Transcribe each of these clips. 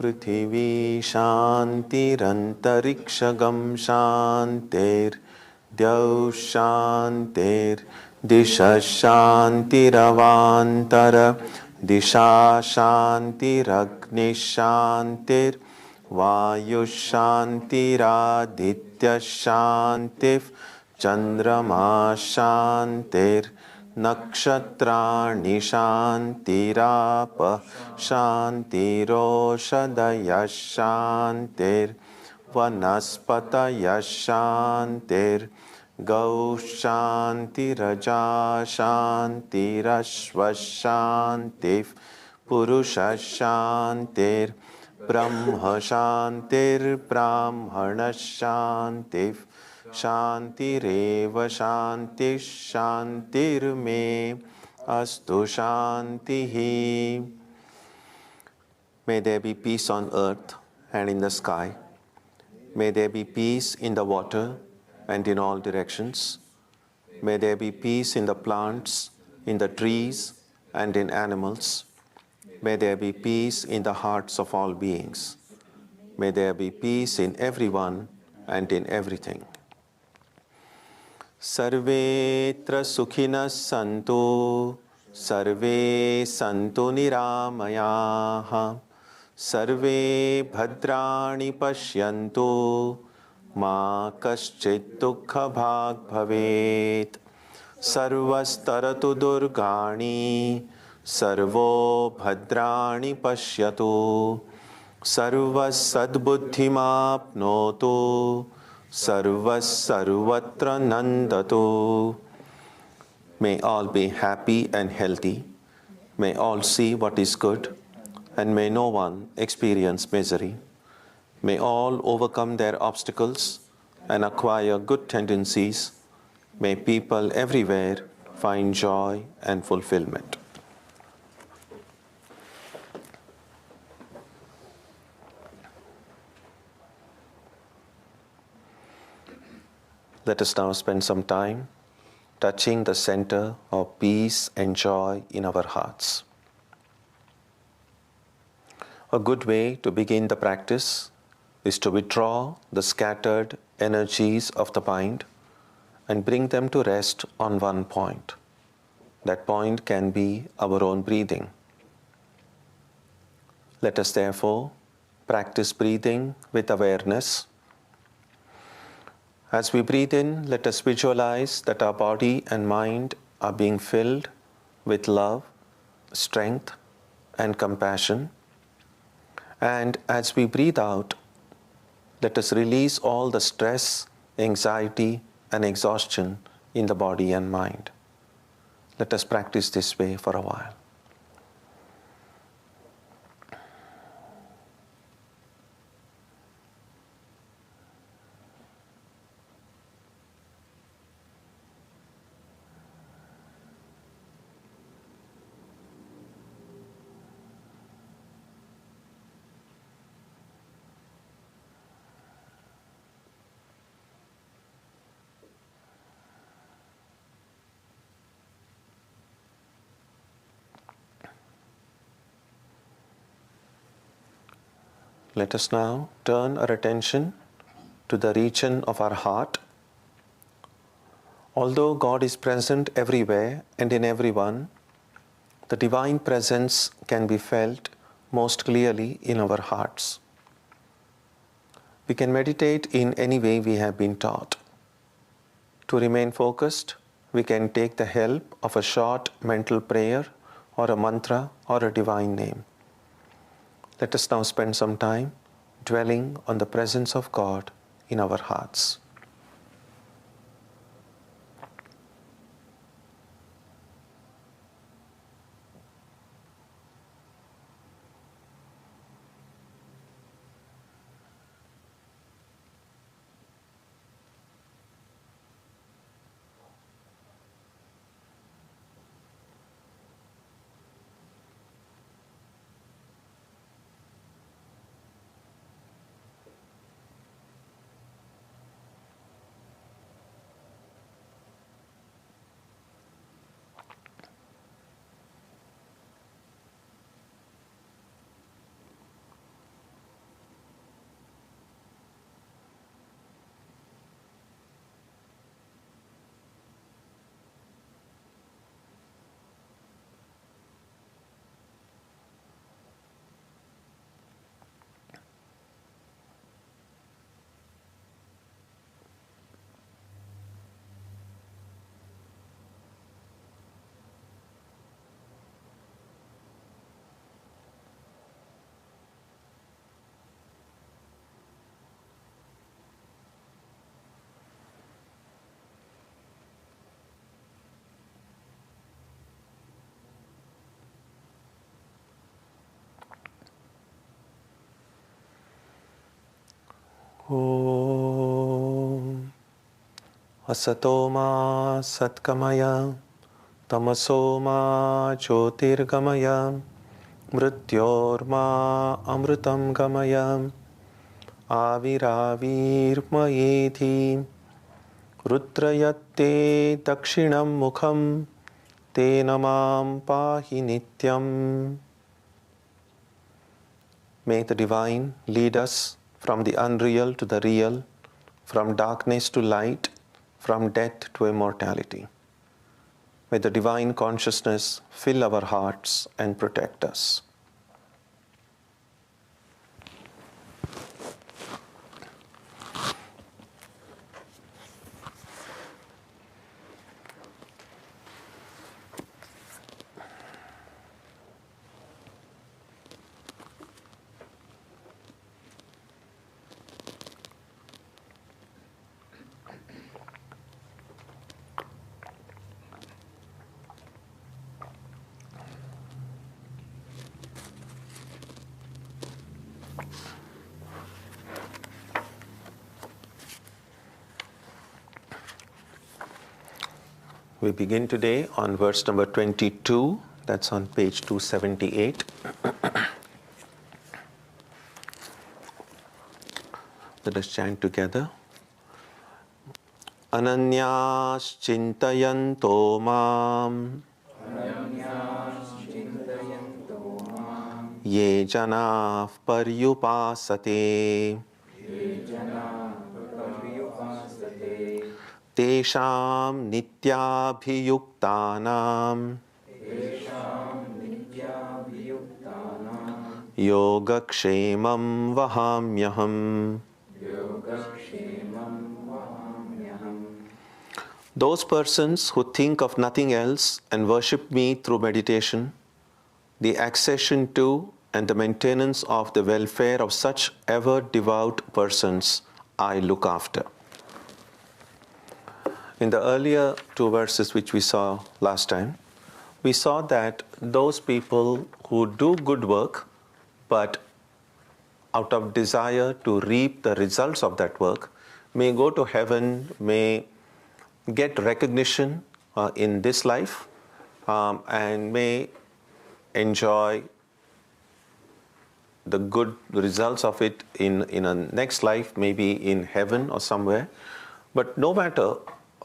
prithvi shantirantarikshagam shantir Dyav shantir disha shantiravantara disha shantiragni shantir Vayu shantiraditya shantif Chandrama shantir Nakshatrani shantirapa shantiroshadaya shantir Vanaspataya shantir Gau shantiraja shantirashva shantif Purusha shantir Brahma shantir Brahmana shantif Shantireva shanti shantir me astu shantihi. May there be peace on earth and in the sky. May there be peace in the water and in all directions. May there be peace in the plants, in the trees, and in animals. May there be peace in the hearts of all beings. May there be peace in everyone and in everything. Sarvetra sukhinas santu, sarve santu niramayaha, sarve bhadrani pashyantu, ma kaschit dukkha bhag bhavet, sarvastaratu durgani, sarvo bhadrani pashyatu, sarvas sadbuddhimapnotu, Sarvas Sarvatra Nandatu. May all be happy and healthy. May all see what is good, and may no one experience misery. May all overcome their obstacles and acquire good tendencies. May people everywhere find joy and fulfillment. Let us now spend some time touching the center of peace and joy in our hearts. A good way to begin the practice is to withdraw the scattered energies of the mind and bring them to rest on one point. That point can be our own breathing. Let us therefore practice breathing with awareness. As we breathe in, let us visualize that our body and mind are being filled with love, strength, and compassion. And as we breathe out, let us release all the stress, anxiety, and exhaustion in the body and mind. Let us practice this way for a while. Let us now turn our attention to the region of our heart. Although God is present everywhere and in everyone, the divine presence can be felt most clearly in our hearts. We can meditate in any way we have been taught. To remain focused, we can take the help of a short mental prayer or a mantra or a divine name. Let us now spend some time dwelling on the presence of God in our hearts. Om Asatoma Satkamaya Tamasoma Jyotirgamaya Mrityorma Amritam Gamaya Aviravirmayeti Rudrayatte Dakshinam Mukham Te Namam Pahi Nityam. May the Divine lead us from the unreal to the real, from darkness to light, from death to immortality. May the Divine Consciousness fill our hearts and protect us. We begin today on verse number 22, that's on page 278. Let us chant together. Ananyas chintayanto mam ye janav paryupasate Tesham nityabhiyuktanam yogakshemam vahamyaham. Those persons who think of nothing else and worship me through meditation, the accession to and the maintenance of the welfare of such ever devout persons I look after. In the earlier two verses which we saw last time, we saw that those people who do good work, but out of desire to reap the results of that work, may go to heaven, may get recognition in this life, and may enjoy the good results of it in a next life, maybe in heaven or somewhere. But no matter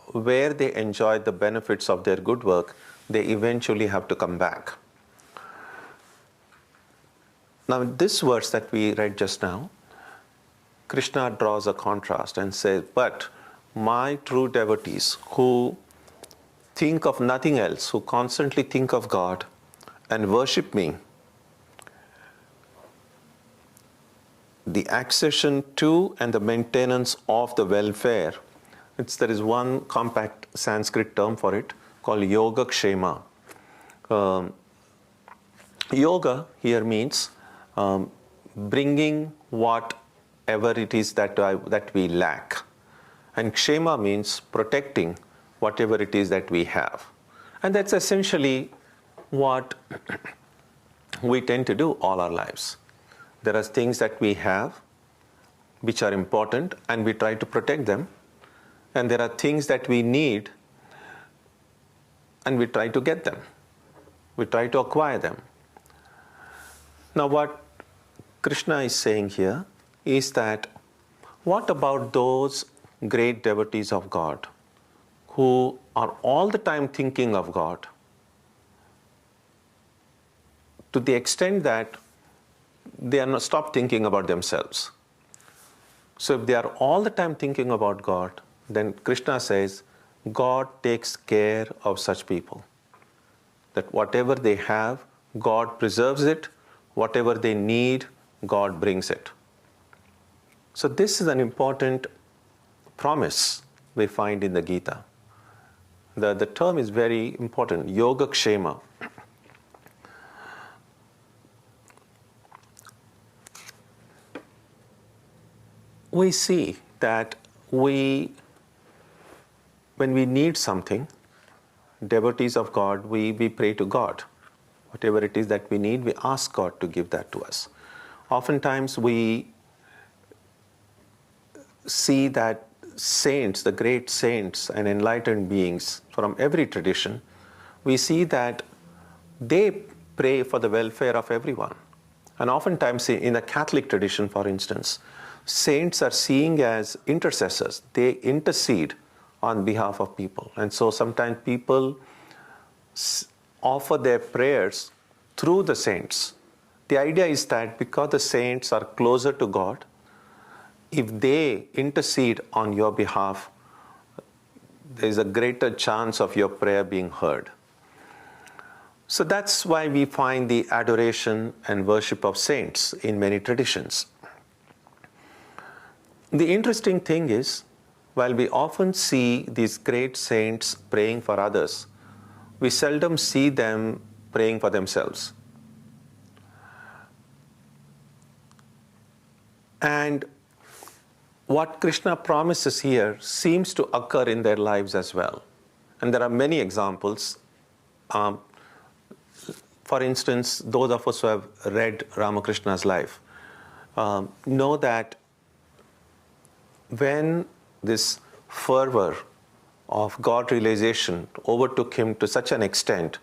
where they enjoy the benefits of their good work, they eventually have to come back. Now, this verse that we read just now, Krishna draws a contrast and says, but my true devotees who think of nothing else, who constantly think of God and worship me, the accession to and the maintenance of the welfare, there is one compact Sanskrit term for it called Yogakshema. Yoga here means bringing whatever it is that we lack. And Kshema means protecting whatever it is that we have. And that's essentially what we tend to do all our lives. There are things that we have which are important and we try to protect them. And there are things that we need and we try to get them. We try to acquire them. Now what Krishna is saying here is that what about those great devotees of God who are all the time thinking of God to the extent that they are not stop thinking about themselves. So if they are all the time thinking about God, then Krishna says, God takes care of such people. That whatever they have, God preserves it. Whatever they need, God brings it. So this is an important promise we find in the Gita. The term is very important, Yogakshema. We see that when we need something, devotees of God, we pray to God. Whatever it is that we need, we ask God to give that to us. Oftentimes we see that saints, the great saints and enlightened beings from every tradition, we see that they pray for the welfare of everyone. And oftentimes in the Catholic tradition, for instance, saints are seen as intercessors. They intercede on behalf of people. And so sometimes people offer their prayers through the saints. The idea is that because the saints are closer to God, if they intercede on your behalf, there is a greater chance of your prayer being heard. So that's why we find the adoration and worship of saints in many traditions. The interesting thing is, while we often see these great saints praying for others, we seldom see them praying for themselves. And what Krishna promises here seems to occur in their lives as well. And there are many examples. For instance, those of us who have read Ramakrishna's life know that when this fervor of God realization overtook him to such an extent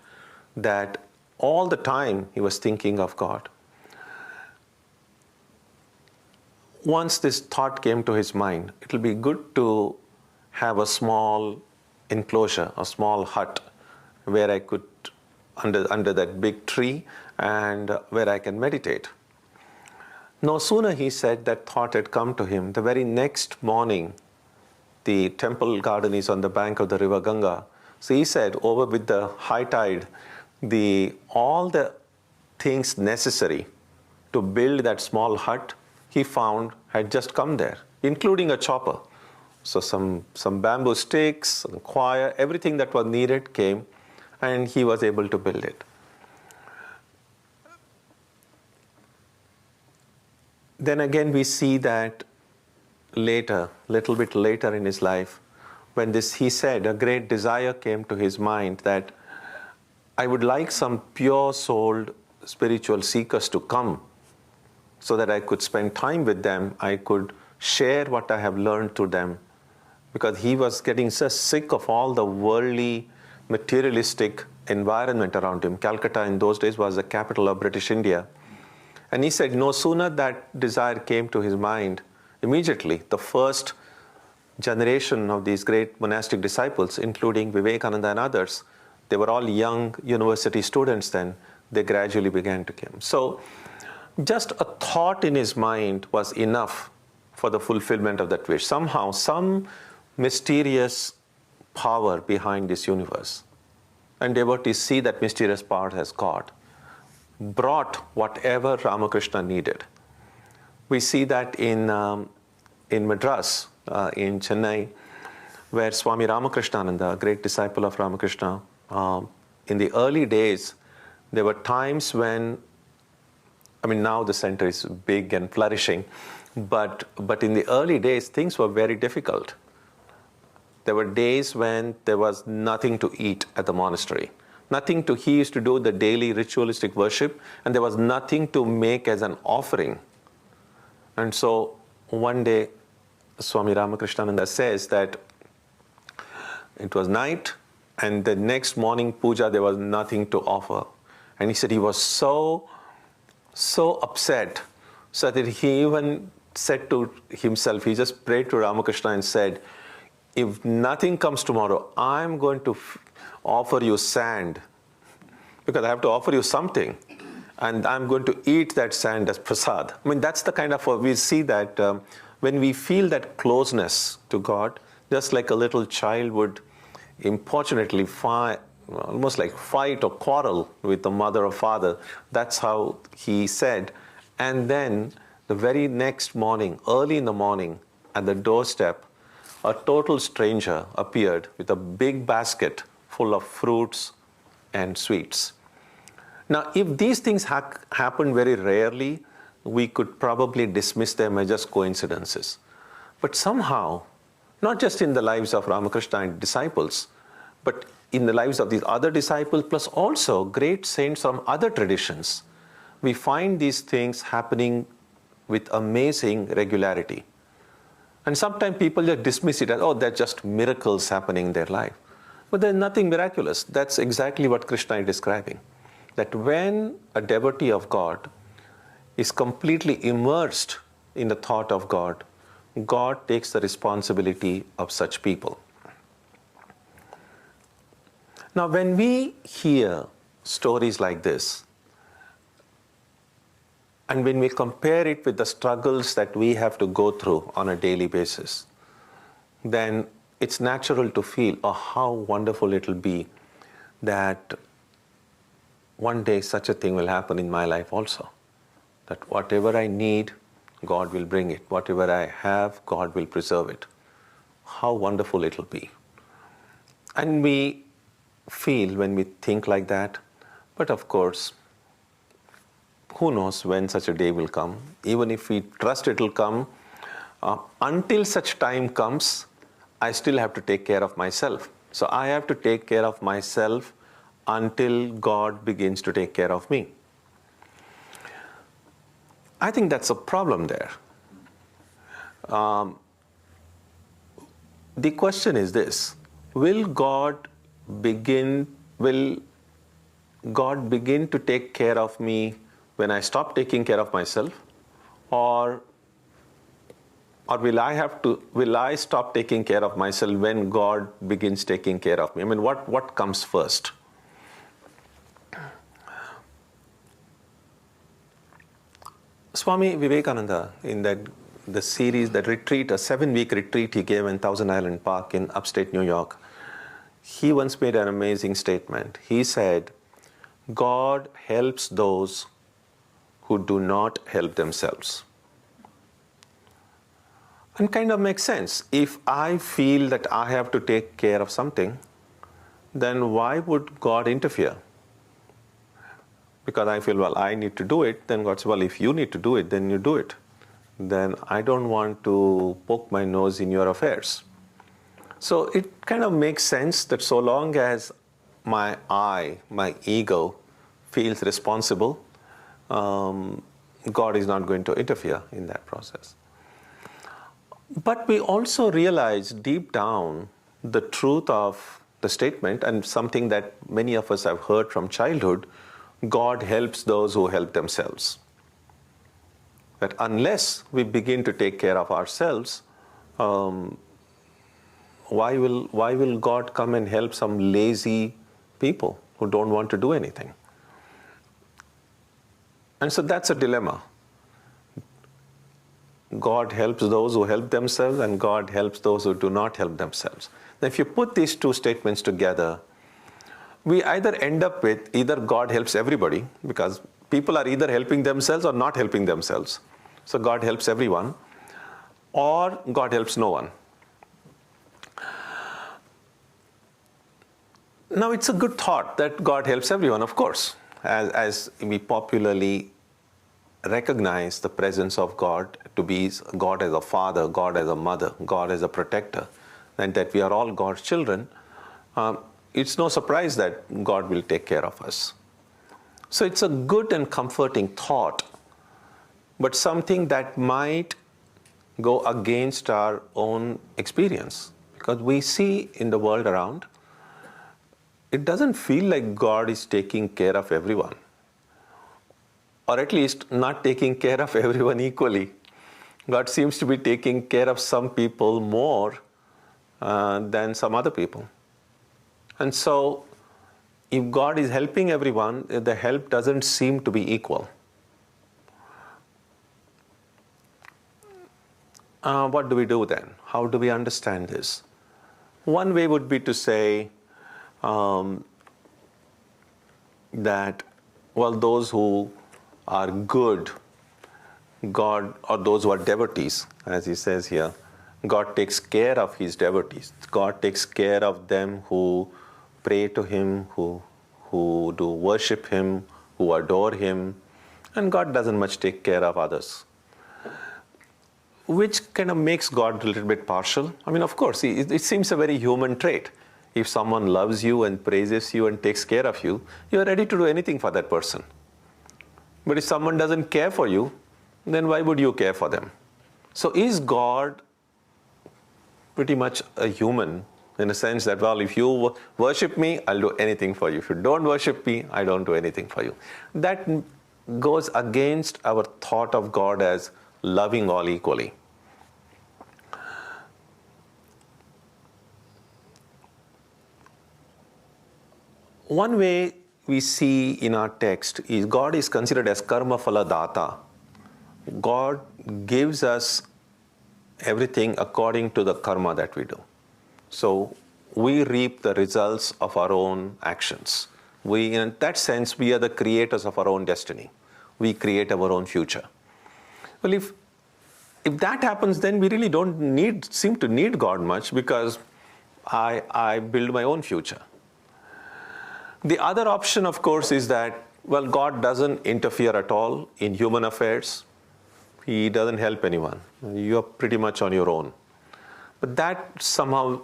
that all the time he was thinking of God, once this thought came to his mind, it will be good to have a small enclosure, a small hut where I could, under that big tree, and where I can meditate. No sooner, he said, that thought had come to him, the very next morning, the temple garden is on the bank of the river Ganga. So he said, over with the high tide, all the things necessary to build that small hut he found had just come there, including a chopper. So some bamboo sticks, some coir, everything that was needed came, and he was able to build it. Then again we see that later, little bit later in his life, when he said, a great desire came to his mind that I would like some pure-souled spiritual seekers to come so that I could spend time with them, I could share what I have learned to them. Because he was getting so sick of all the worldly, materialistic environment around him. Calcutta in those days was the capital of British India. And he said no sooner that desire came to his mind, immediately the first generation of these great monastic disciples, including Vivekananda and others, they were all young university students then, they gradually began to come. So just a thought in his mind was enough for the fulfillment of that wish. Somehow, some mysterious power behind this universe, and devotees see that mysterious power as God, brought whatever Ramakrishna needed. We see that in Madras, in Chennai, where Swami Ramakrishnananda, a great disciple of Ramakrishna, in the early days, there were times when, now the center is big and flourishing, but in the early days, things were very difficult. There were days when there was nothing to eat at the monastery. He used to do the daily ritualistic worship, and there was nothing to make as an offering. And so one day, Swami Ramakrishnananda says that it was night, and the next morning puja, there was nothing to offer. And he said he was so upset, so that he even said to himself, he just prayed to Ramakrishna and said, if nothing comes tomorrow, I'm going to offer you sand, because I have to offer you something, and I'm going to eat that sand as prasad. That's the kind of, we see that when we feel that closeness to God, just like a little child would importunately almost like fight or quarrel with the mother or father, that's how he said. And then the very next morning, early in the morning, at the doorstep, a total stranger appeared with a big basket full of fruits and sweets. Now, if these things happen very rarely, we could probably dismiss them as just coincidences. But somehow, not just in the lives of Ramakrishna and disciples, but in the lives of these other disciples, plus also great saints from other traditions, we find these things happening with amazing regularity. And sometimes people just dismiss it as, oh, they're just miracles happening in their life. But there's nothing miraculous. That's exactly what Krishna is describing. That when a devotee of God is completely immersed in the thought of God, God takes the responsibility of such people. Now, when we hear stories like this, and when we compare it with the struggles that we have to go through on a daily basis, then it's natural to feel, oh, how wonderful it will be that one day such a thing will happen in my life also. That whatever I need, God will bring it. Whatever I have, God will preserve it. How wonderful it will be. And we feel when we think like that, but of course, who knows when such a day will come. Even if we trust it will come, until such time comes, I still have to take care of myself. So I have to take care of myself until God begins to take care of me. I think that's a problem there. The question is this: will God begin to take care of me when I stop taking care of myself, or will I stop taking care of myself when God begins taking care of me? I mean, what comes first? Swami Vivekananda, in the series, that retreat, a 7-week retreat he gave in Thousand Island Park in upstate New York, he once made an amazing statement. He said, God helps those who do not help themselves. And kind of makes sense. If I feel that I have to take care of something, then why would God interfere? Because I feel, well, I need to do it, then God says, well, if you need to do it, then you do it. Then I don't want to poke my nose in your affairs. So it kind of makes sense that so long as my ego, feels responsible, God is not going to interfere in that process. But we also realize deep down the truth of the statement, and something that many of us have heard from childhood: God helps those who help themselves. That unless we begin to take care of ourselves, why will God come and help some lazy people who don't want to do anything? And so that's a dilemma. God helps those who help themselves, and God helps those who do not help themselves. Now, if you put these two statements together, we either end up with either God helps everybody, because people are either helping themselves or not helping themselves. So God helps everyone, or God helps no one. Now, it's a good thought that God helps everyone, of course, as we popularly recognize the presence of God to be God as a father, God as a mother, God as a protector, and that we are all God's children. It's no surprise that God will take care of us. So it's a good and comforting thought, but something that might go against our own experience, because we see in the world around, it doesn't feel like God is taking care of everyone, or at least not taking care of everyone equally. God seems to be taking care of some people more than some other people. And so, if God is helping everyone, the help doesn't seem to be equal. What do we do then? How do we understand this? One way would be to say that, well, those who are good, God, or those who are devotees, as he says here, God takes care of his devotees. God takes care of them who pray to him, who do worship him, who adore him, and God doesn't much take care of others. Which kind of makes God a little bit partial. I mean, of course, it seems a very human trait. If someone loves you and praises you and takes care of you, you are ready to do anything for that person. But if someone doesn't care for you, then why would you care for them? So is God pretty much a human in a sense that, well, if you worship me, I'll do anything for you. If you don't worship me, I don't do anything for you. That goes against our thought of God as loving all equally. One way we see in our text is God is considered as karma phala data. God gives us everything according to the karma that we do. So we reap the results of our own actions. In that sense, we are the creators of our own destiny. We create our own future. Well, if that happens, then we really don't seem to need God much, because I build my own future. The other option, of course, is that, well, God doesn't interfere at all in human affairs. He doesn't help anyone. You're pretty much on your own. But that somehow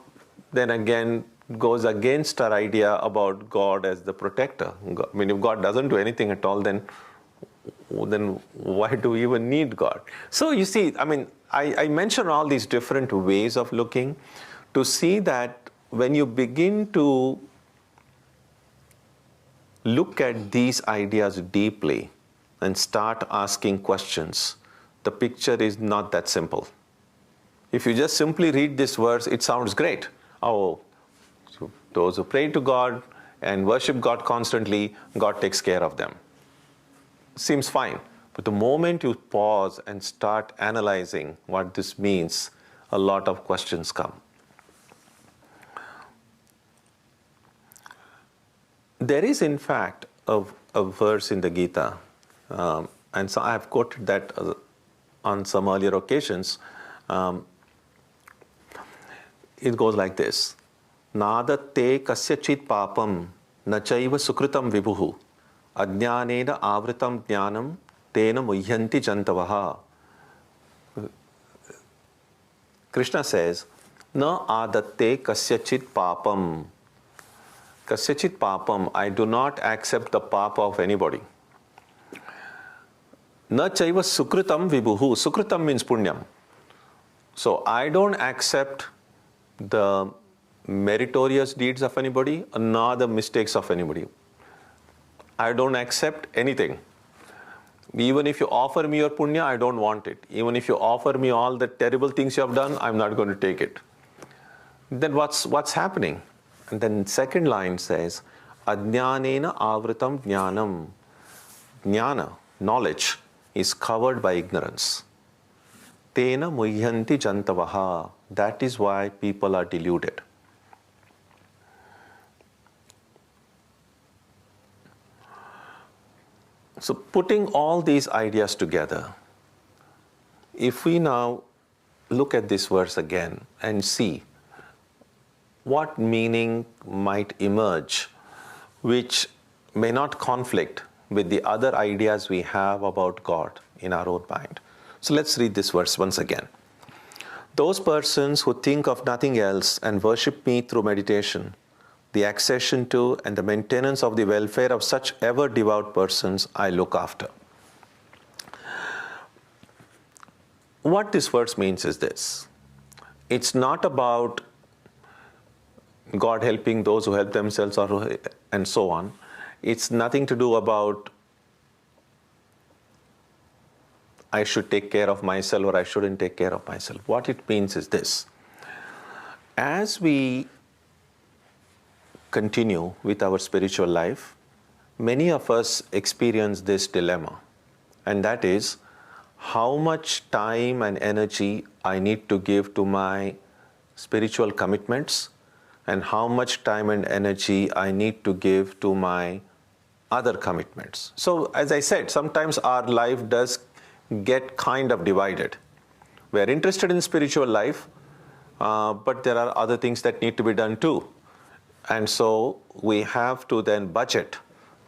then again goes against our idea about God as the protector. I mean, if God doesn't do anything at all, then why do we even need God? So you see, I mean, I mention all these different ways of looking to see that when you begin to look at these ideas deeply and start asking questions, the picture is not that simple. If you just simply read this verse, it sounds great. Oh, so those who pray to God and worship God constantly, God takes care of them. Seems fine. But the moment you pause and start analyzing what this means, a lot of questions come. There is, in fact, a verse in the Gita, and so I have quoted that on some earlier occasions. It goes like this: Nadate kasyachit papam nachaiva sukritam vibhuhu ajnanena avritam jnanam tena muhyanti jantavaha. Krishna says, Na adate kasyachit papam. Kasyachit papam, I do not accept the papa of anybody. Na chaiva sukritam vibhuhu. Sukritam means punyam. So I don't accept the meritorious deeds of anybody, nor the mistakes of anybody. I don't accept anything. Even if you offer me your punya, I don't want it. Even if you offer me all the terrible things you have done, I'm not going to take it. Then what's happening? And then second line says, Ajnanena avritam jnanam. Jnana, knowledge, is covered by ignorance. Tena muhyanti jantavaha. That is why people are deluded. So putting all these ideas together, if we now look at this verse again and see what meaning might emerge which may not conflict with the other ideas we have about God in our own mind. So let's read this verse once again. Those persons who think of nothing else and worship me through meditation, the accession to and the maintenance of the welfare of such ever devout persons I look after. What this verse means is this: it's not about God helping those who help themselves and so on. It's nothing to do about I should take care of myself or I shouldn't take care of myself. What it means is this: as we continue with our spiritual life, many of us experience this dilemma, and that is how much time and energy I need to give to my spiritual commitments and how much time and energy I need to give to my other commitments. So as I said, sometimes our life does get kind of divided. We're interested in spiritual life, but there are other things that need to be done too. And so we have to then budget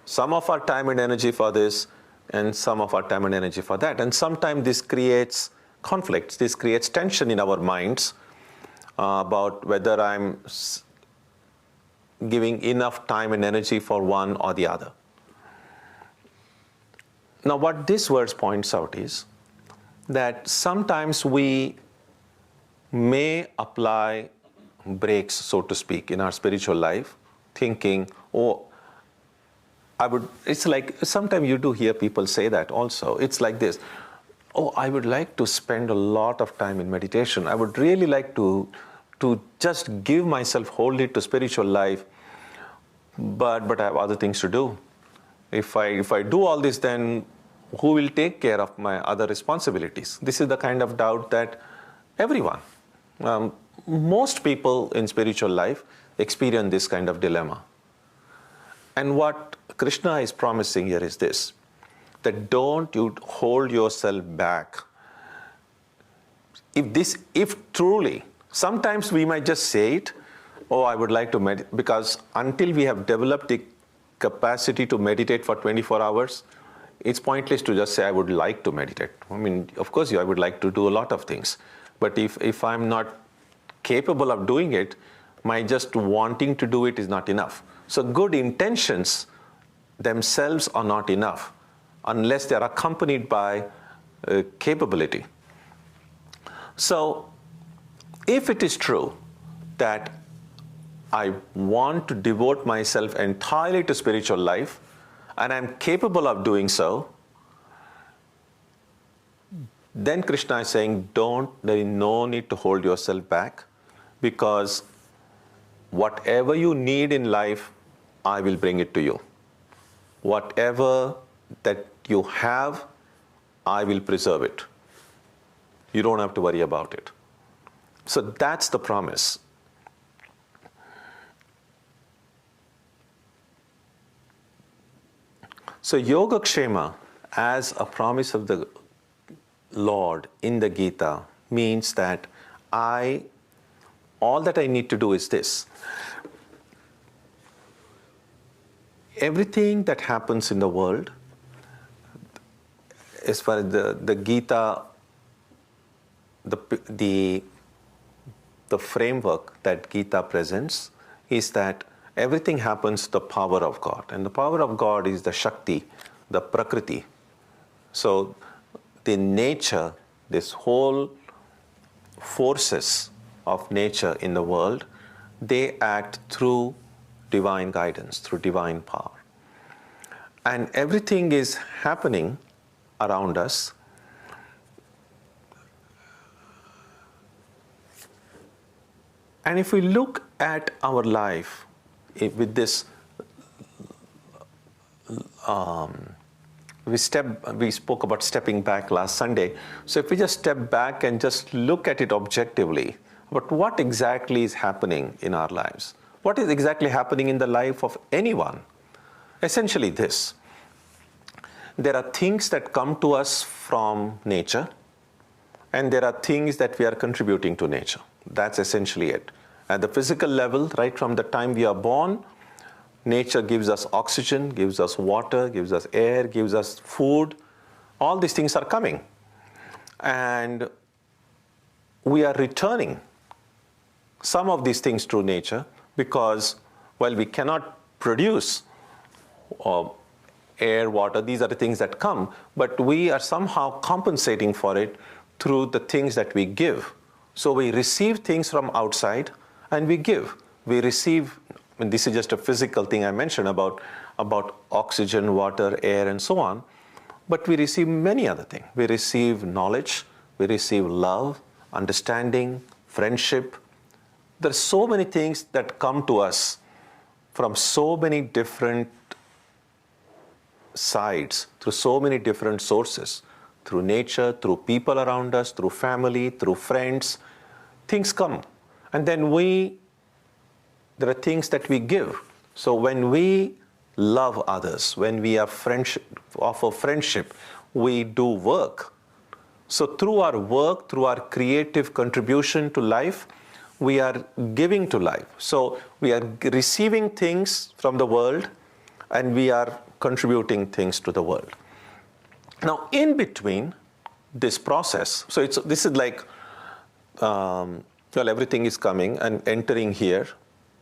some of our time and energy for this and some of our time and energy for that. And sometimes this creates conflicts, this creates tension in our minds about whether I'm giving enough time and energy for one or the other. Now what this verse points out is that sometimes we may apply brakes, so to speak, in our spiritual life, thinking, oh, it's like, sometimes you do hear people say that also. It's like this, oh, I would like to spend a lot of time in meditation. I would really like to just give myself wholly to spiritual life, but I have other things to do. If I do all this, then who will take care of my other responsibilities? This is the kind of doubt that everyone, most people in spiritual life experience this kind of dilemma. And what Krishna is promising here is this, that don't you hold yourself back. If truly, sometimes we might just say it, oh, I would like to meditate, because until we have developed the capacity to meditate for 24 hours, it's pointless to just say, I would like to meditate. I mean, of course, I would like to do a lot of things. But if I'm not capable of doing it, my just wanting to do it is not enough. So good intentions themselves are not enough unless they are accompanied by capability. So if it is true that I want to devote myself entirely to spiritual life, and I'm capable of doing so, then Krishna is saying, there is no need to hold yourself back, because whatever you need in life, I will bring it to you. Whatever that you have, I will preserve it. You don't have to worry about it. So that's the promise. So Yogakshema, as a promise of the Lord in the Gita, means that all that I need to do is this. Everything that happens in the world, as far as the Gita, the framework that Gita presents is that everything happens to the power of God. And the power of God is the Shakti, the Prakriti. So the nature, this whole forces of nature in the world, they act through divine guidance, through divine power. And everything is happening around us. And if we look at our life with this, we spoke about stepping back last Sunday. So if we just step back and just look at it objectively, but what exactly is happening in our lives? What is exactly happening in the life of anyone? Essentially this. There are things that come to us from nature, and there are things that we are contributing to nature. That's essentially it. At the physical level, right from the time we are born, nature gives us oxygen, gives us water, gives us air, gives us food. All these things are coming. And we are returning some of these things through nature because, well, we cannot produce air, water, these are the things that come, but we are somehow compensating for it through the things that we give. So we receive things from outside and we give. We receive, and this is just a physical thing I mentioned about oxygen, water, air, and so on, but we receive many other things. We receive knowledge, we receive love, understanding, friendship. There are so many things that come to us from so many different sides, through so many different sources, through nature, through people around us, through family, through friends. Things come. And then there are things that we give. So when we love others, when we offer friendship, we do work. So through our work, through our creative contribution to life, we are giving to life. So we are receiving things from the world and we are contributing things to the world. Now, in between this process, so this is like, well, everything is coming and entering here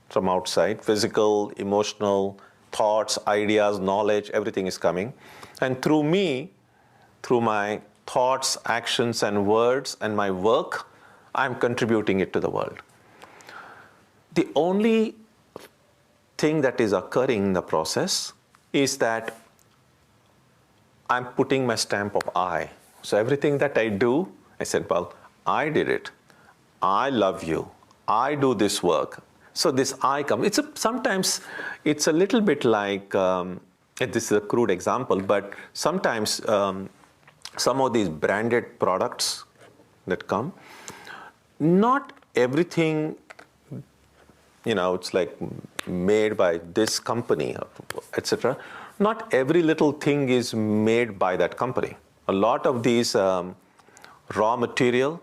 from outside, physical, emotional, thoughts, ideas, knowledge, everything is coming. And through me, through my thoughts, actions, and words, and my work, I'm contributing it to the world. The only thing that is occurring in the process is that I'm putting my stamp of I. So everything that I do, I said, well, I did it. I love you. I do this work. So this I comes. Sometimes it's a little bit like, this is a crude example, but sometimes some of these branded products that come, not everything, it's like made by this company, etc. Not every little thing is made by that company. A lot of these raw material,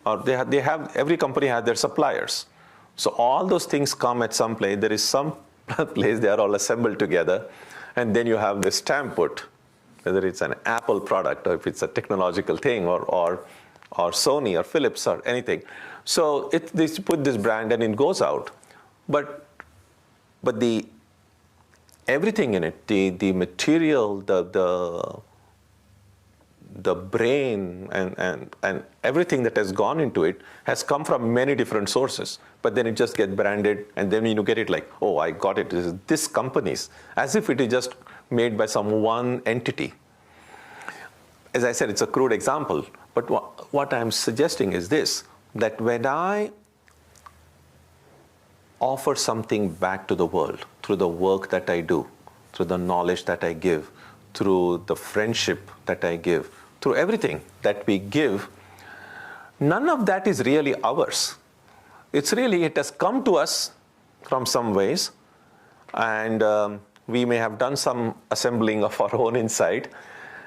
or they have every company has their suppliers. So all those things come at some place. There is some place they are all assembled together, and then you have the stamp put, whether it's an Apple product or if it's a technological thing or Sony or Philips or anything. So they put this brand and it goes out, but the everything in it, the material, the brain and everything that has gone into it has come from many different sources. But then it just gets branded, and then you get it like, oh, I got it. This company's, as if it is just made by some one entity. As I said, it's a crude example, but what I'm suggesting is this, that when I offer something back to the world through the work that I do, through the knowledge that I give, through the friendship that I give, through everything that we give, none of that is really ours. It has come to us from some ways, and we may have done some assembling of our own inside,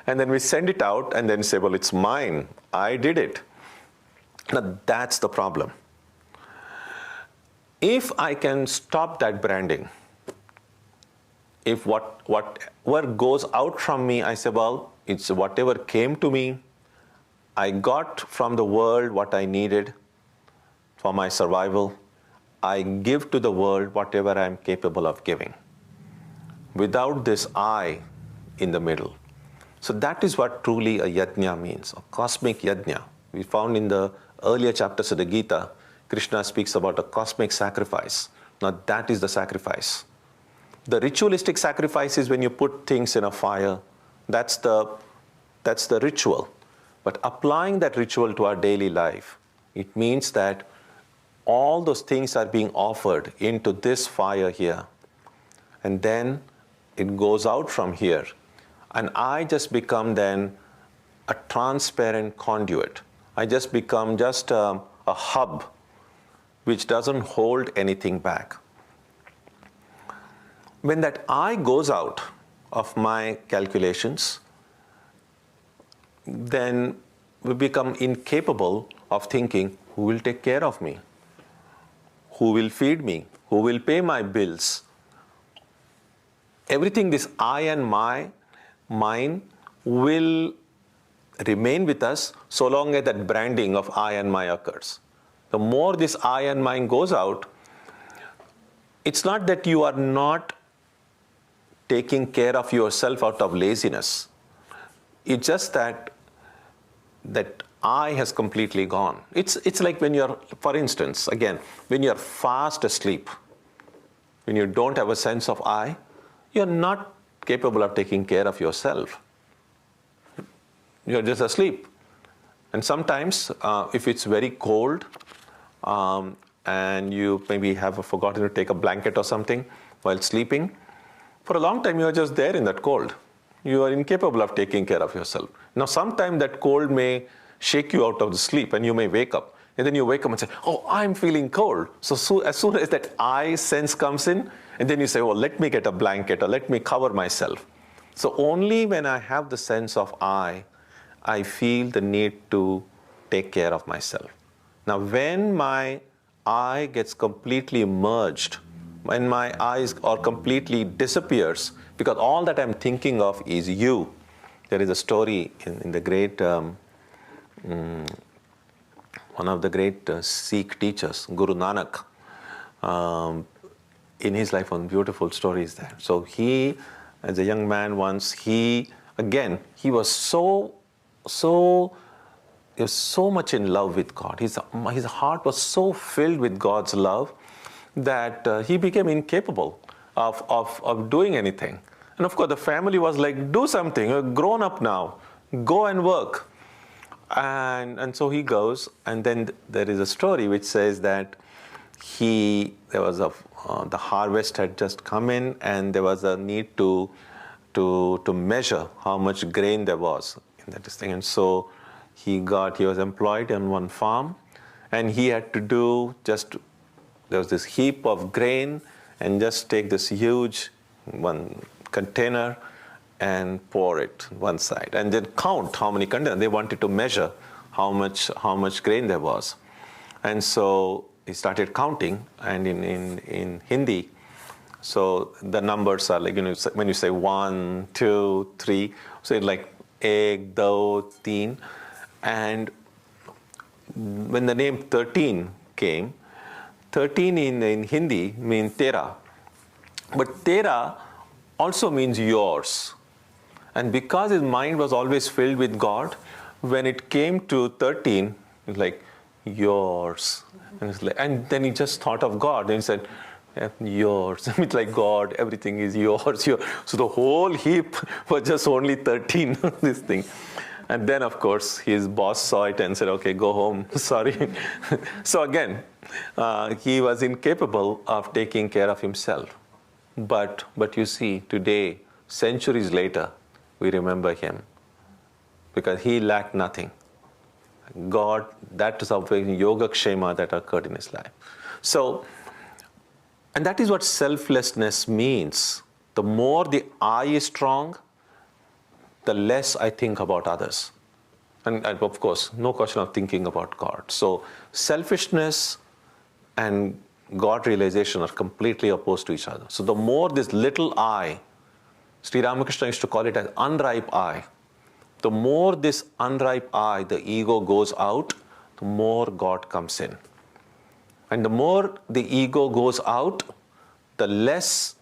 and then we send it out and then say, well, it's mine, I did it. Now that's the problem. If I can stop that branding, if whatever goes out from me, I say, well, it's whatever came to me, I got from the world what I needed for my survival, I give to the world whatever I'm capable of giving, without this I in the middle. So that is what truly a yajna means, a cosmic yajna. We found in the earlier chapters of the Gita, Krishna speaks about a cosmic sacrifice. Now that is the sacrifice. The ritualistic sacrifice is when you put things in a fire. That's the ritual. But applying that ritual to our daily life, it means that all those things are being offered into this fire here. And then it goes out from here. And I just become then a transparent conduit. I just become just a hub which doesn't hold anything back. When that I goes out of my calculations, then we become incapable of thinking, who will take care of me? Who will feed me? Who will pay my bills? Everything, this I and mine will remain with us so long as that branding of I and my occurs. The more this I and mine goes out, it's not that you are not taking care of yourself out of laziness. It's just that I has completely gone. It's like when you're, for instance, again, when you're fast asleep, when you don't have a sense of I, you're not capable of taking care of yourself. You're just asleep. And sometimes, if it's very cold, and you maybe have forgotten to take a blanket or something while sleeping, for a long time you are just there in that cold. You are incapable of taking care of yourself. Now sometime that cold may shake you out of the sleep and you may wake up. And then you wake up and say, oh, I'm feeling cold. So as soon as that I sense comes in, and then you say, well, let me get a blanket or let me cover myself. So only when I have the sense of I feel the need to take care of myself. Now when my I gets completely merged, when my eyes are completely disappears, because all that I'm thinking of is you. There is a story in the great, one of the great Sikh teachers, Guru Nanak. In his life, one beautiful story is there. So he, as a young man once, he was so he was so much in love with God. His heart was so filled with God's love that he became incapable of doing anything. And of course, the family was like, do something, you're grown up now, go and work. And so he goes, and then there is a story which says that the harvest had just come in, and there was a need to measure how much grain there was in that thing. And so he was employed on one farm, and he had to there was this heap of grain, and just take this huge one container and pour it one side, and then count how many containers. They wanted to measure how much grain there was. And so he started counting, and in Hindi, so the numbers are like, when you say 1, 2, 3, so it's like ek, do, teen. And when the name 13 came, 13 in Hindi means tera. But tera also means yours. And because his mind was always filled with God, when it came to 13, it's like, yours. And then he just thought of God, and he said, yours. It's like, God, everything is yours. So the whole heap was just only 13, this thing. And then, of course, his boss saw it and said, okay, go home, sorry. So again, he was incapable of taking care of himself. But you see, today, centuries later, we remember him because he lacked nothing. God, that is a yoga kshema that occurred in his life. So, and that is what selflessness means. The more the I is strong, the less I think about others. And of course, no question of thinking about God. So selfishness and God realization are completely opposed to each other. So the more this little I, Sri Ramakrishna used to call it as unripe I. The more this unripe I, the ego goes out, the more God comes in. And the more the ego goes out, the less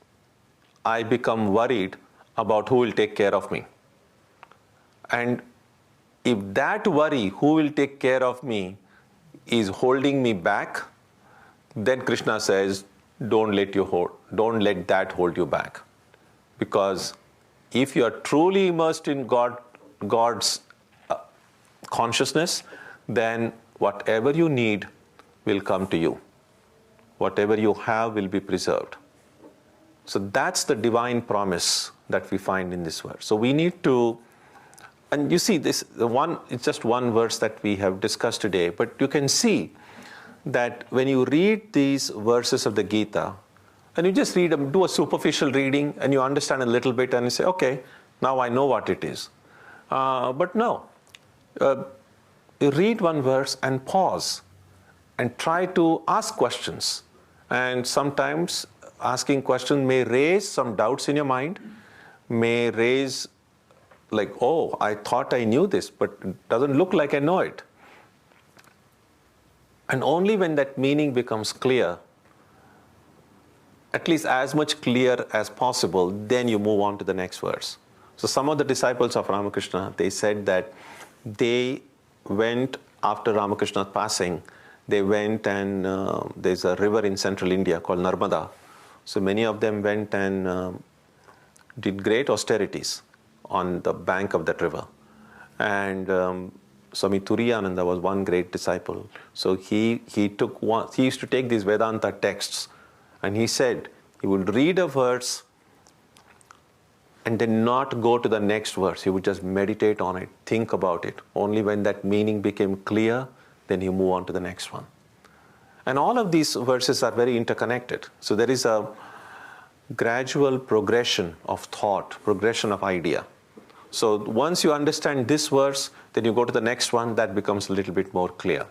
I become worried about who will take care of me. And if that worry, who will take care of me, is holding me back, then Krishna says, don't let that hold you back. Because if you are truly immersed in God's consciousness, then whatever you need will come to you. Whatever you have will be preserved. So that's the divine promise that we find in this verse. So we need to, and you see it's just one verse that we have discussed today, but you can see that when you read these verses of the Gita, and you just read them, do a superficial reading, and you understand a little bit, and you say, okay, now I know what it is. But no, you read one verse and pause and try to ask questions. And sometimes asking questions may raise some doubts in your mind, may raise like, oh, I thought I knew this, but it doesn't look like I know it. And only when that meaning becomes clear, at least as much clear as possible, then you move on to the next verse. So some of the disciples of Ramakrishna, they said that they went, after Ramakrishna's passing, they went and there's a river in central India called Narmada. So many of them went and did great austerities on the bank of that river. And Swami Tyagananda was one great disciple. So he used to take these Vedanta texts, and he said he would read a verse and then not go to the next verse. He would just meditate on it, think about it. Only when that meaning became clear, then he move on to the next one. And all of these verses are very interconnected. So there is a gradual progression of thought, progression of idea. So once you understand this verse, then you go to the next one, that becomes a little bit more clear.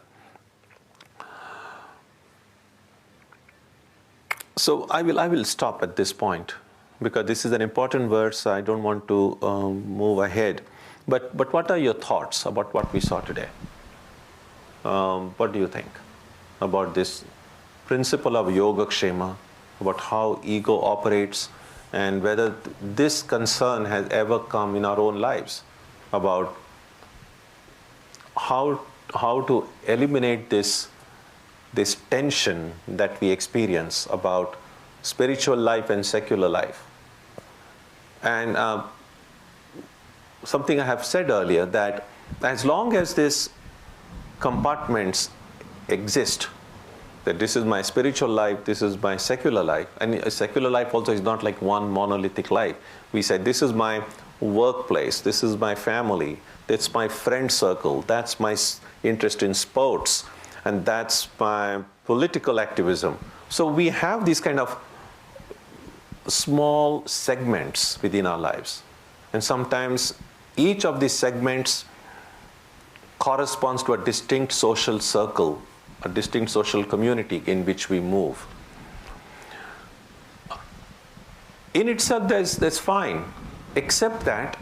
So I will stop at this point, because this is an important verse. I don't want to move ahead. But what are your thoughts about what we saw today? What do you think about this principle of yoga kshema, about how ego operates, and whether this concern has ever come in our own lives about how eliminate this tension that we experience about spiritual life and secular life. And something I have said earlier, that as long as these compartments exist, that this is my spiritual life, this is my secular life, and a secular life also is not like one monolithic life. We say this is my workplace, this is my family, that's my friend circle, that's my interest in sports, and that's my political activism. So we have these kind of small segments within our lives. And sometimes each of these segments corresponds to a distinct social circle, a distinct social community in which we move. In itself, that's fine, except that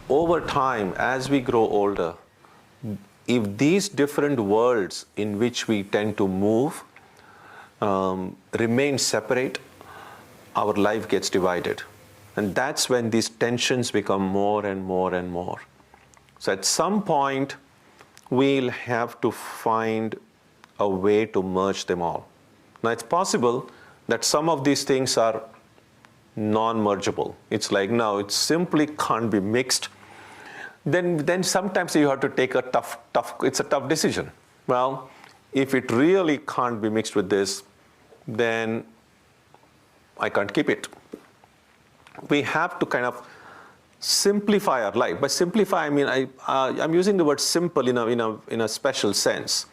over time, as we grow older, if these different worlds in which we tend to move remain separate, our life gets divided. And that's when these tensions become more and more and more. So at some point, we'll have to find a way to merge them all. Now, it's possible that some of these things are non-mergeable. It's like, no, it simply can't be mixed. Then sometimes you have to take it's a tough decision. Well, if it really can't be mixed with this, then I can't keep it. We have to kind of simplify our life. By simplify, I mean I'm using the word simple in a special sense.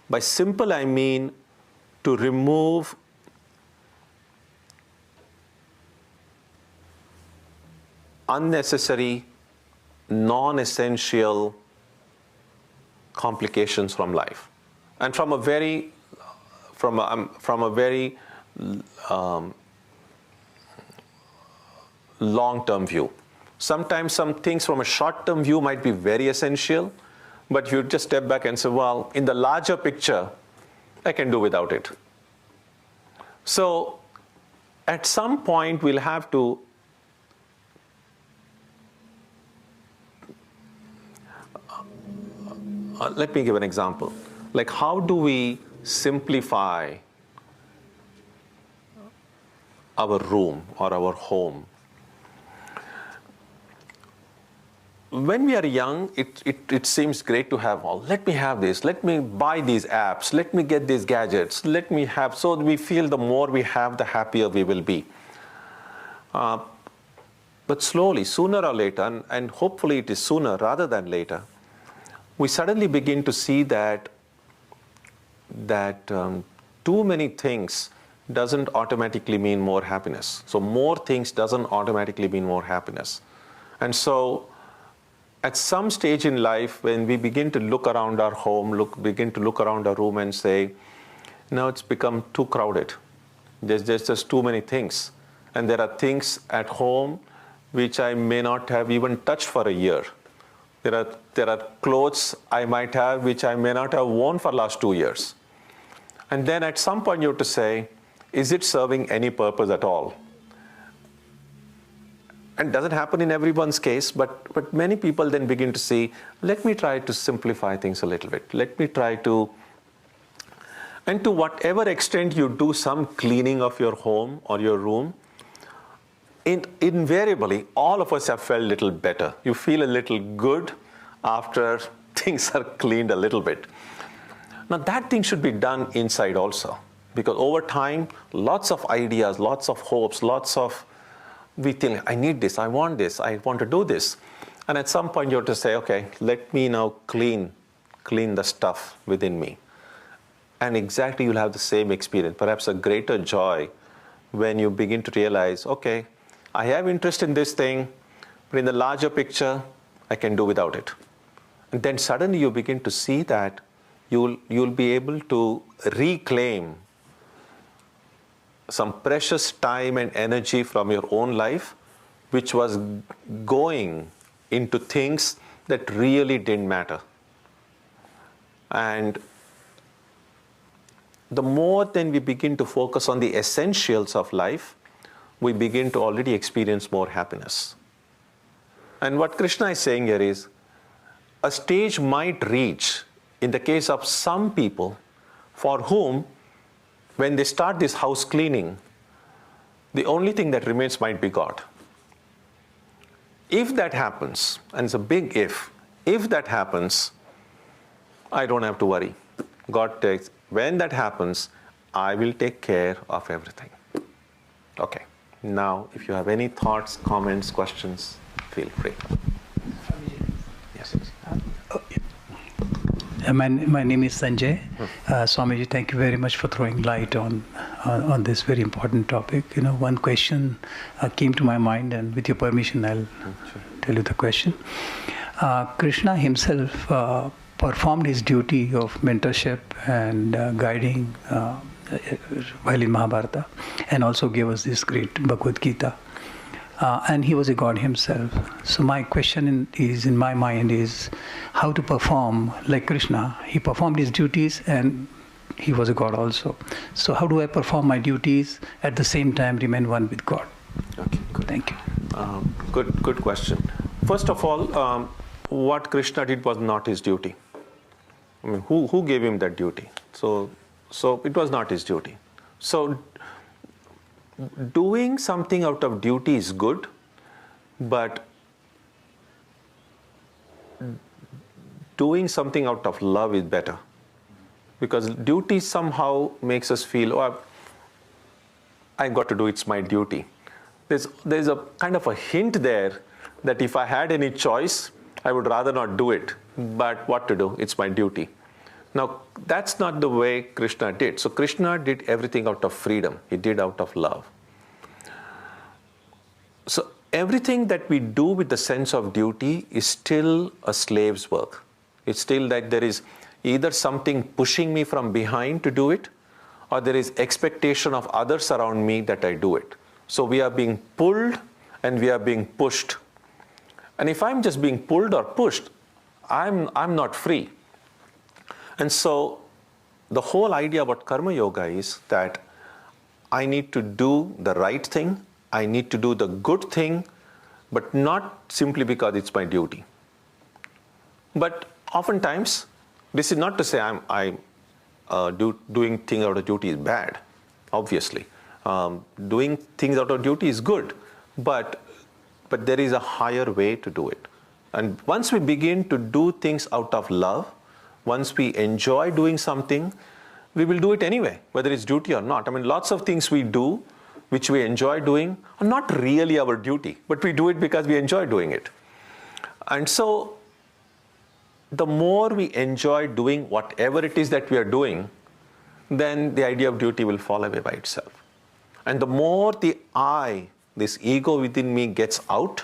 By simple, I mean to remove unnecessary, non-essential complications from life, and from a very long-term view. Sometimes some things from a short-term view might be very essential, but you just step back and say, well, in the larger picture, I can do without it. So at some point, we'll have to let me give an example. Like, how do we simplify our room or our home? When we are young, it seems great to have all. Let me have this. Let me buy these apps. Let me get these gadgets. Let me have. So we feel the more we have, the happier we will be. But slowly, sooner or later, and hopefully it is sooner rather than later, we suddenly begin to see that too many things doesn't automatically mean more happiness. So more things doesn't automatically mean more happiness. And so at some stage in life, when we begin to look around our home, begin to look around our room and say, now it's become too crowded. There's just too many things. And there are things at home which I may not have even touched for a year. There are clothes I might have which I may not have worn for the last 2 years. And then at some point you have to say, is it serving any purpose at all? And it doesn't happen in everyone's case, but many people then begin to see, let me try to simplify things a little bit. Let me try to, and to whatever extent you do some cleaning of your home or your room, invariably, all of us have felt a little better. You feel a little good after things are cleaned a little bit. Now that thing should be done inside also, because over time, lots of ideas, lots of hopes, we think, I need this, I want to do this. And at some point you have to say, okay, let me now clean the stuff within me. And exactly you'll have the same experience, perhaps a greater joy when you begin to realize, okay, I have interest in this thing, but in the larger picture, I can do without it. And then suddenly you begin to see that you'll be able to reclaim some precious time and energy from your own life, which was going into things that really didn't matter. And the more then we begin to focus on the essentials of life, we begin to already experience more happiness. And what Krishna is saying here is, a stage might reach in the case of some people for whom, when they start this house cleaning, the only thing that remains might be God. If that happens, and it's a big if that happens, I don't have to worry. God takes, when that happens, I will take care of everything. Okay. Now, if you have any thoughts, comments, questions, feel free. Yes. My name is Sanjay. Swamiji, thank you very much for throwing light on this very important topic. One question came to my mind, and with your permission, I'll tell you the question. Krishna himself performed his duty of mentorship and guiding while in Mahabharata, and also gave us this great Bhagavad Gita. And he was a God himself. So my question in my mind is how to perform like Krishna. He performed his duties and he was a God also. So how do I perform my duties at the same time remain one with God? Okay, good. Thank you. Good question. First of all, what Krishna did was not his duty. I mean, who gave him that duty? So it was not his duty. So doing something out of duty is good, but doing something out of love is better. Because duty somehow makes us feel, oh, I've got to do, it's my duty. There's a kind of a hint there that if I had any choice, I would rather not do it. But what to do? It's my duty. Now, that's not the way Krishna did. So Krishna did everything out of freedom. He did out of love. So everything that we do with the sense of duty is still a slave's work. It's still that there is either something pushing me from behind to do it, or there is expectation of others around me that I do it. So we are being pulled and we are being pushed. And if I'm just being pulled or pushed, I'm not free. And so the whole idea about karma yoga is that I need to do the right thing, I need to do the good thing, but not simply because it's my duty. But oftentimes, this is not to say doing things out of duty is bad, obviously. Doing things out of duty is good, but there is a higher way to do it. And once we begin to do things out of love, once we enjoy doing something, we will do it anyway, whether it's duty or not. I mean, lots of things we do, which we enjoy doing, are not really our duty, but we do it because we enjoy doing it. And so, the more we enjoy doing whatever it is that we are doing, then the idea of duty will fall away by itself. And the more the I, this ego within me, gets out,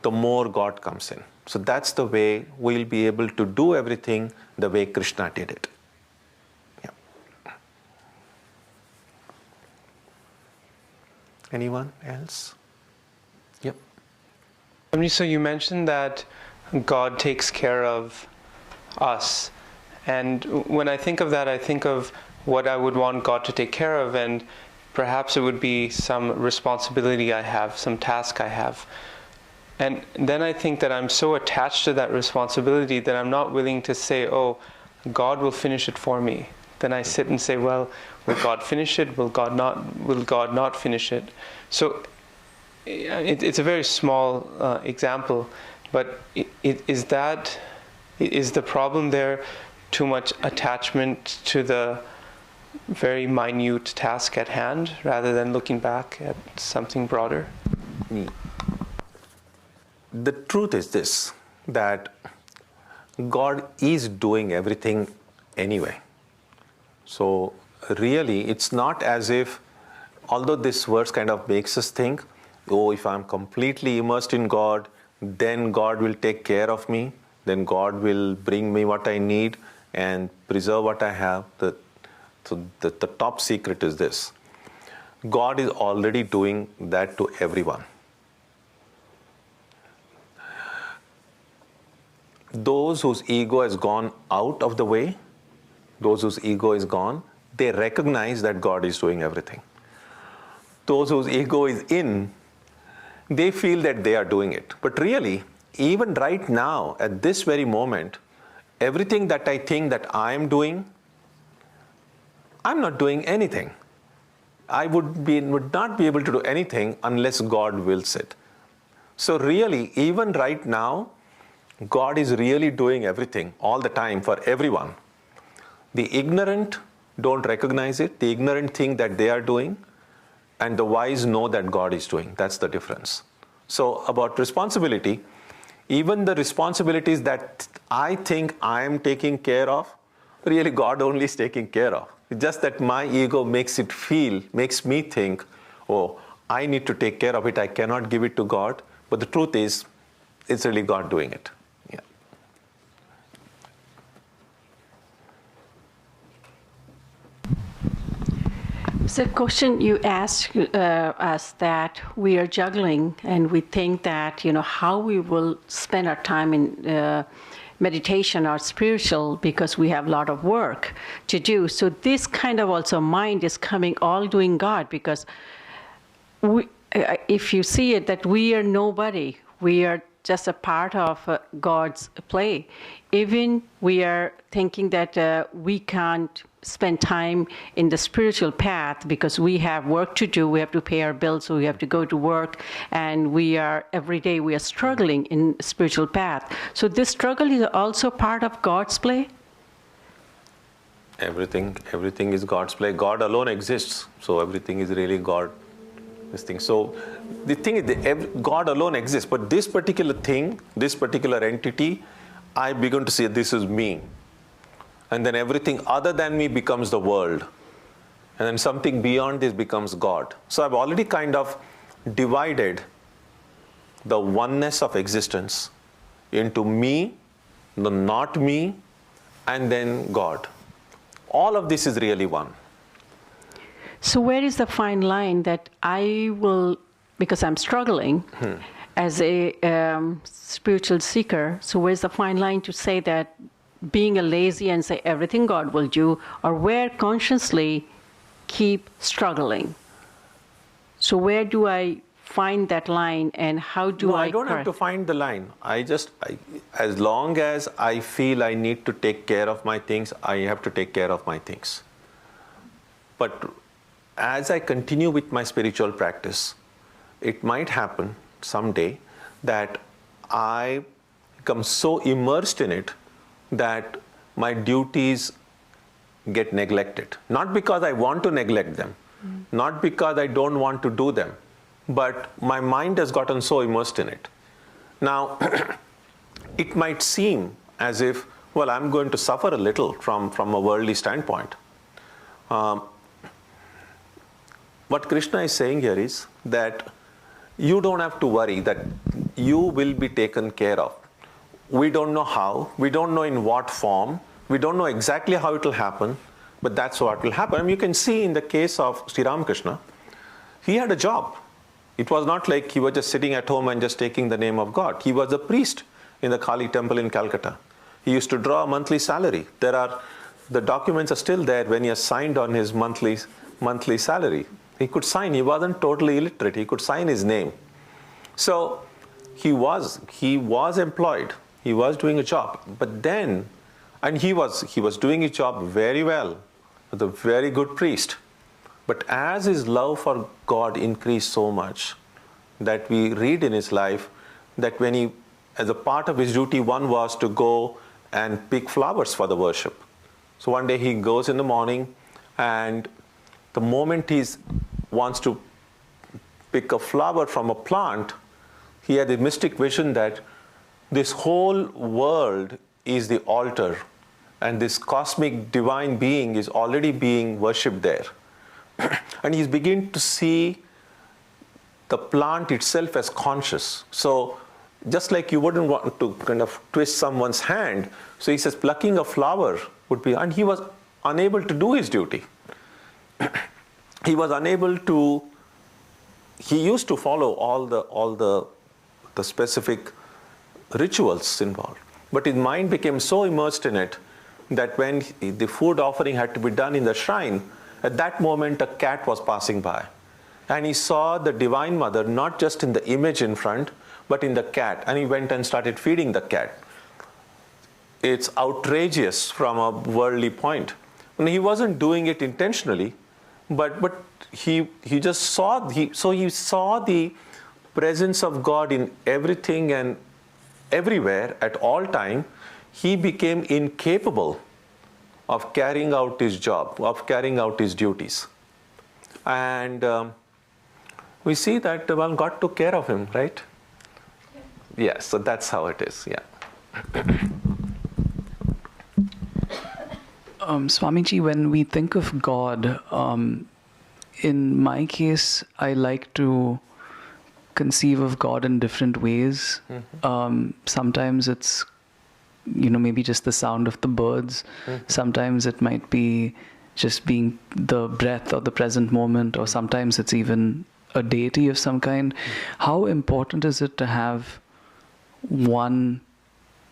the more God comes in. So that's the way we'll be able to do everything the way Krishna did it. Yeah. Anyone else? Yep. So you mentioned that God takes care of us. And when I think of that, I think of what I would want God to take care of, and perhaps it would be some responsibility I have, some task I have. And then I think that I'm so attached to that responsibility that I'm not willing to say, oh, God will finish it for me. Then I sit and say, well, will God finish it? Will God not finish it? So it's a very small example, but is the problem there too much attachment to the very minute task at hand rather than looking back at something broader? The truth is this, that God is doing everything anyway. So really, it's not as if, although this verse kind of makes us think, oh, if I'm completely immersed in God, then God will take care of me, then God will bring me what I need and preserve what I have. The top secret is this. God is already doing that to everyone. Those whose ego has gone out of the way, those whose ego is gone, they recognize that God is doing everything. Those whose ego is in, they feel that they are doing it. But really, even right now, at this very moment, everything that I think that I am doing, I'm not doing anything. I would not be able to do anything unless God wills it. So really, even right now, God is really doing everything all the time for everyone. The ignorant don't recognize it. The ignorant think that they are doing, and the wise know that God is doing. That's the difference. So about responsibility, even the responsibilities that I think I am taking care of, really God only is taking care of. It's just that my ego makes me think, oh, I need to take care of it. I cannot give it to God. But the truth is, it's really God doing it. Yeah. So, question you asked us that we are juggling, and we think that how we will spend our time in meditation or spiritual because we have a lot of work to do. So this kind of also mind is coming all doing God, because if you see it, that we are nobody, we are just a part of God's play. Even we are thinking that we can't spend time in the spiritual path because we have work to do, we have to pay our bills, so we have to go to work, and every day we are struggling in spiritual path. So this struggle is also part of God's play? Everything is God's play. God alone exists, so everything is really God. This thing. So the thing is, God alone exists, but this particular thing, this particular entity, I begin to say this is me. And then everything other than me becomes the world. And then something beyond this becomes God. So I've already kind of divided the oneness of existence into me, the not me, and then God. All of this is really one. So where is the fine line that I will, because I'm struggling as a spiritual seeker, so where's the fine line to say that being a lazy and say everything God will do, or where consciously keep struggling? So where do I find that line, and how do I don't have to find the line. As long as I feel I need to take care of my things, I have to take care of my things. But as I continue with my spiritual practice, it might happen someday that I become so immersed in it that my duties get neglected. Not because I want to neglect them, not because I don't want to do them, but my mind has gotten so immersed in it. Now, it might seem as if, well, I'm going to suffer a little from a worldly standpoint. What Krishna is saying here is that you don't have to worry, that you will be taken care of. We don't know how, we don't know in what form, we don't know exactly how it will happen, but that's what will happen. And you can see in the case of Sri Ramakrishna, he had a job. It was not like he was just sitting at home and just taking the name of God. He was a priest in the Kali temple in Calcutta. He used to draw a monthly salary. The documents are still there when he has signed on his monthly salary. He could sign. He wasn't totally illiterate. He could sign his name. So he was employed. He was doing a job. But then, and he was doing his job very well. Was a very good priest. But as his love for God increased so much that we read in his life that when he, as a part of his duty, one was to go and pick flowers for the worship. So one day he goes in the morning, and the moment he wants to pick a flower from a plant, he had a mystic vision that this whole world is the altar, and this cosmic divine being is already being worshipped there. And he's beginning to see the plant itself as conscious. So just like you wouldn't want to kind of twist someone's hand, so he says plucking a flower would be, and he was unable to do his duty. He was unable to, he used to follow all the specific rituals involved. But his mind became so immersed in it that when the food offering had to be done in the shrine, at that moment a cat was passing by. And he saw the Divine Mother not just in the image in front, but in the cat. And he went and started feeding the cat. It's outrageous from a worldly point. And he wasn't doing it intentionally, but he just saw, he saw the presence of God in everything and everywhere at all time. He became incapable of carrying out his job, of carrying out his duties. And we see that God took care of him, right? Yes, so that's how it is, yeah. Swamiji, when we think of God, in my case, I like to conceive of God in different ways. Sometimes it's, maybe just the sound of the birds. Sometimes it might be just being the breath or the present moment, or sometimes it's even a deity of some kind. How important is it to have one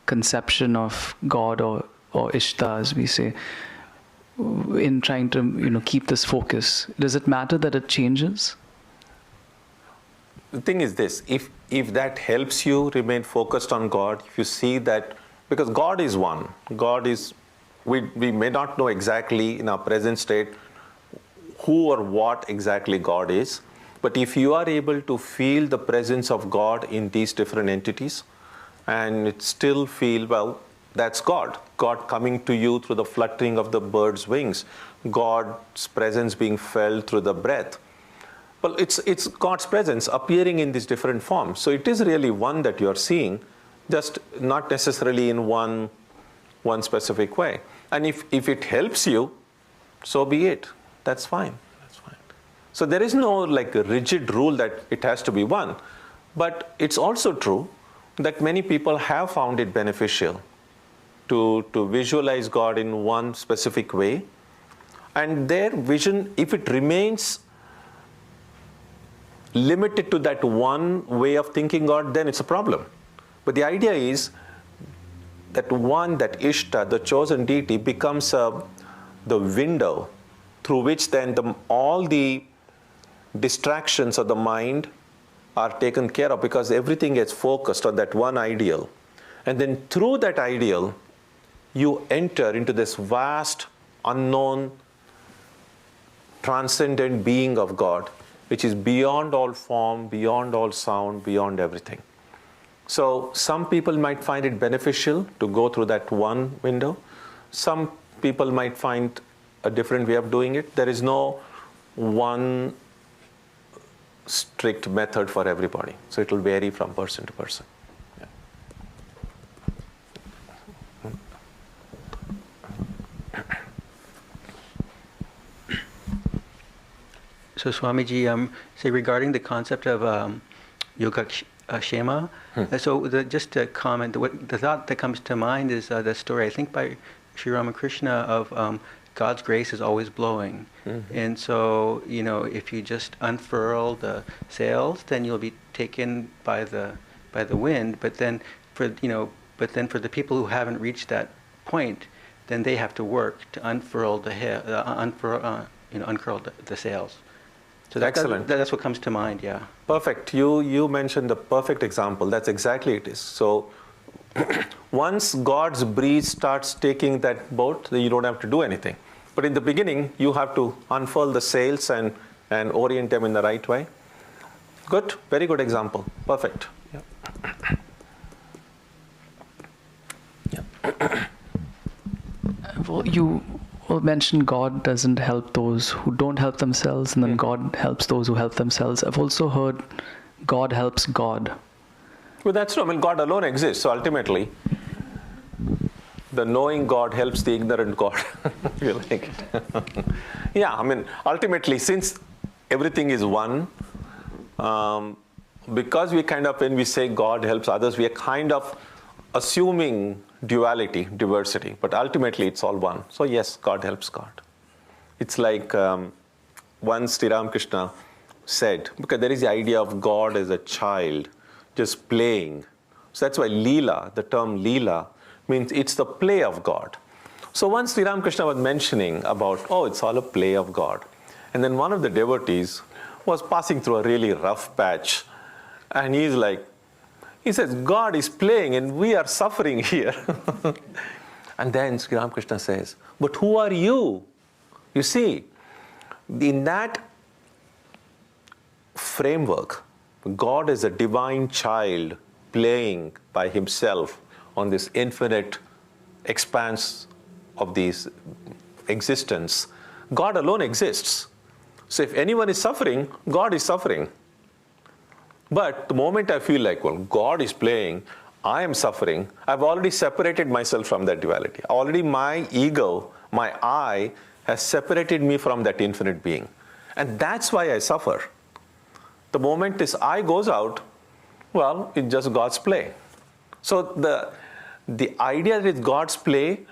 conception of God or Ishta, as we say, in trying to keep this focus? Does it matter that it changes? The thing is this, if that helps you remain focused on God, if you see that, because God is one, we may not know exactly in our present state who or what exactly God is, but if you are able to feel the presence of God in these different entities, and it still feel, well, that's God coming to you through the fluttering of the bird's wings, God's presence being felt through the breath. Well, it's God's presence appearing in these different forms. So it is really one that you're seeing, just not necessarily in one specific way. And if it helps you, so be it. That's fine. That's fine. So there is no like a rigid rule that it has to be one. But it's also true that many people have found it beneficial to visualize God in one specific way. And their vision, if it remains limited to that one way of thinking God, then it's a problem. But the idea is that that Ishta, the chosen deity, becomes the window through which then all the distractions of the mind are taken care of, because everything gets focused on that one ideal. And then through that ideal, you enter into this vast, unknown, transcendent being of God, which is beyond all form, beyond all sound, beyond everything. So some people might find it beneficial to go through that one window. Some people might find a different way of doing it. There is no one strict method for everybody. So it will vary from person to person. So Swamiji, say regarding the concept of Yogakshema, so just to comment, the thought that comes to mind is the story, I think by Sri Ramakrishna, of God's grace is always blowing. And so, if you just unfurl the sails, then you'll be taken by the wind. But then for the people who haven't reached that point, then they have to work to unfurl uncurl the sails. So excellent. That's what comes to mind, yeah. Perfect. You mentioned the perfect example. That's exactly it is. So once God's breeze starts taking that boat, then you don't have to do anything. But in the beginning, you have to unfurl the sails and orient them in the right way. Good. Very good example. Perfect. Yeah. Well, you mentioned God doesn't help those who don't help themselves, and then God helps those who help themselves. I've also heard God helps God. Well, that's true. I mean, God alone exists. So ultimately, the knowing God helps the ignorant God. If you like it. Yeah, I mean, ultimately, since everything is one, because we when we say God helps others, we are kind of assuming duality, diversity, but ultimately it's all one. So yes, God helps God. It's like once Sri Ramakrishna said, because there is the idea of God as a child, just playing. So that's why Leela, the term Leela, means it's the play of God. So once Sri Ramakrishna was mentioning about, it's all a play of God. And then one of the devotees was passing through a really rough patch. And he says, God is playing and we are suffering here. And then Sri Ramakrishna says, but who are you? You see, in that framework, God is a divine child playing by himself on this infinite expanse of this existence. God alone exists. So if anyone is suffering, God is suffering. But the moment I feel like, well, God is playing, I am suffering, I've already separated myself from that duality. Already my ego, my I, has separated me from that infinite being. And that's why I suffer. The moment this I goes out, well, it's just God's play. So the idea that it's God's play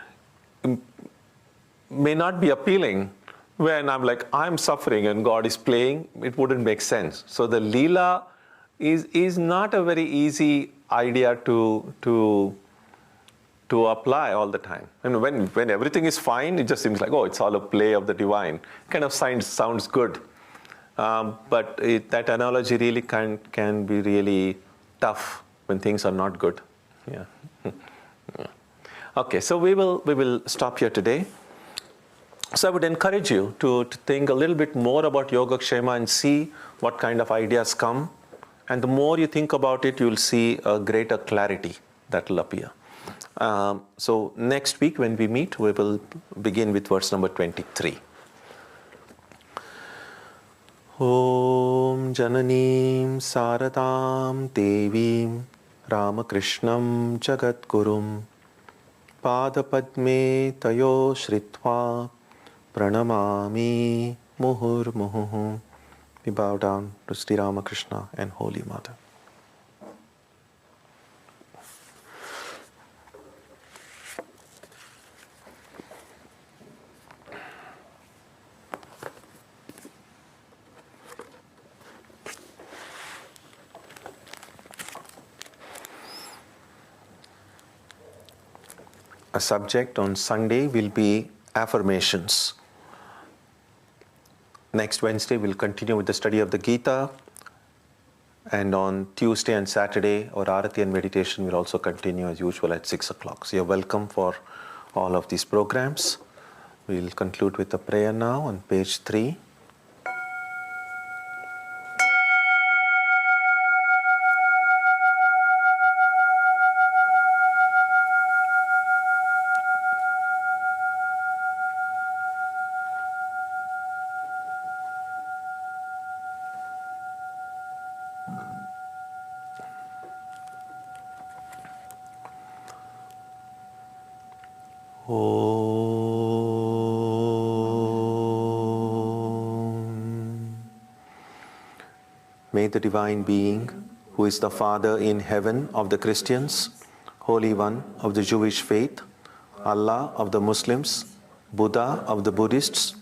may not be appealing when I'm like, I'm suffering and God is playing. It wouldn't make sense. So the Leela is not a very easy idea to apply all the time. And when everything is fine, it just seems like, oh, it's all a play of the divine. Kind of sounds good. But that analogy really can be really tough when things are not good. Yeah. Yeah. Okay, so we will stop here today. So I would encourage you to think a little bit more about Yogakshema and see what kind of ideas come. And the more you think about it, you'll see a greater clarity that will appear. So next week when we meet, we will begin with verse number 23. Om Jananim Saradam Devim Ramakrishnam Jagadgurum Padapadme Tayo Shritva Pranamami Muhur Muhu. We bow down to Sri Ramakrishna and Holy Mother. A subject on Sunday will be affirmations. Next Wednesday, we'll continue with the study of the Gita. And on Tuesday and Saturday, our Arati and meditation will also continue as usual at 6 o'clock. So you're welcome for all of these programs. We'll conclude with a prayer now on page 3. May the Divine Being, who is the Father in heaven of the Christians, Holy One of the Jewish faith, Allah of the Muslims, Buddha of the Buddhists,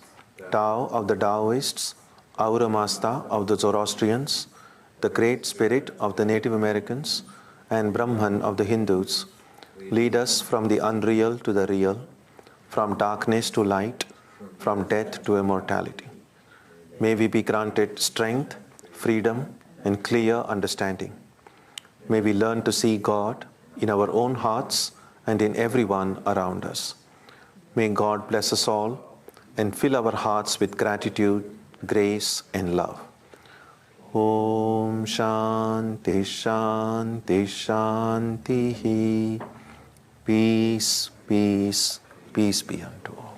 Tao of the Taoists, Ahura Mazda of the Zoroastrians, the Great Spirit of the Native Americans, and Brahman of the Hindus, lead us from the unreal to the real, from darkness to light, from death to immortality. May we be granted strength, freedom, and clear understanding. May we learn to see God in our own hearts and in everyone around us. May God bless us all and fill our hearts with gratitude, grace, and love. Om Shanti Shanti Shanti. Peace, peace, peace be unto all.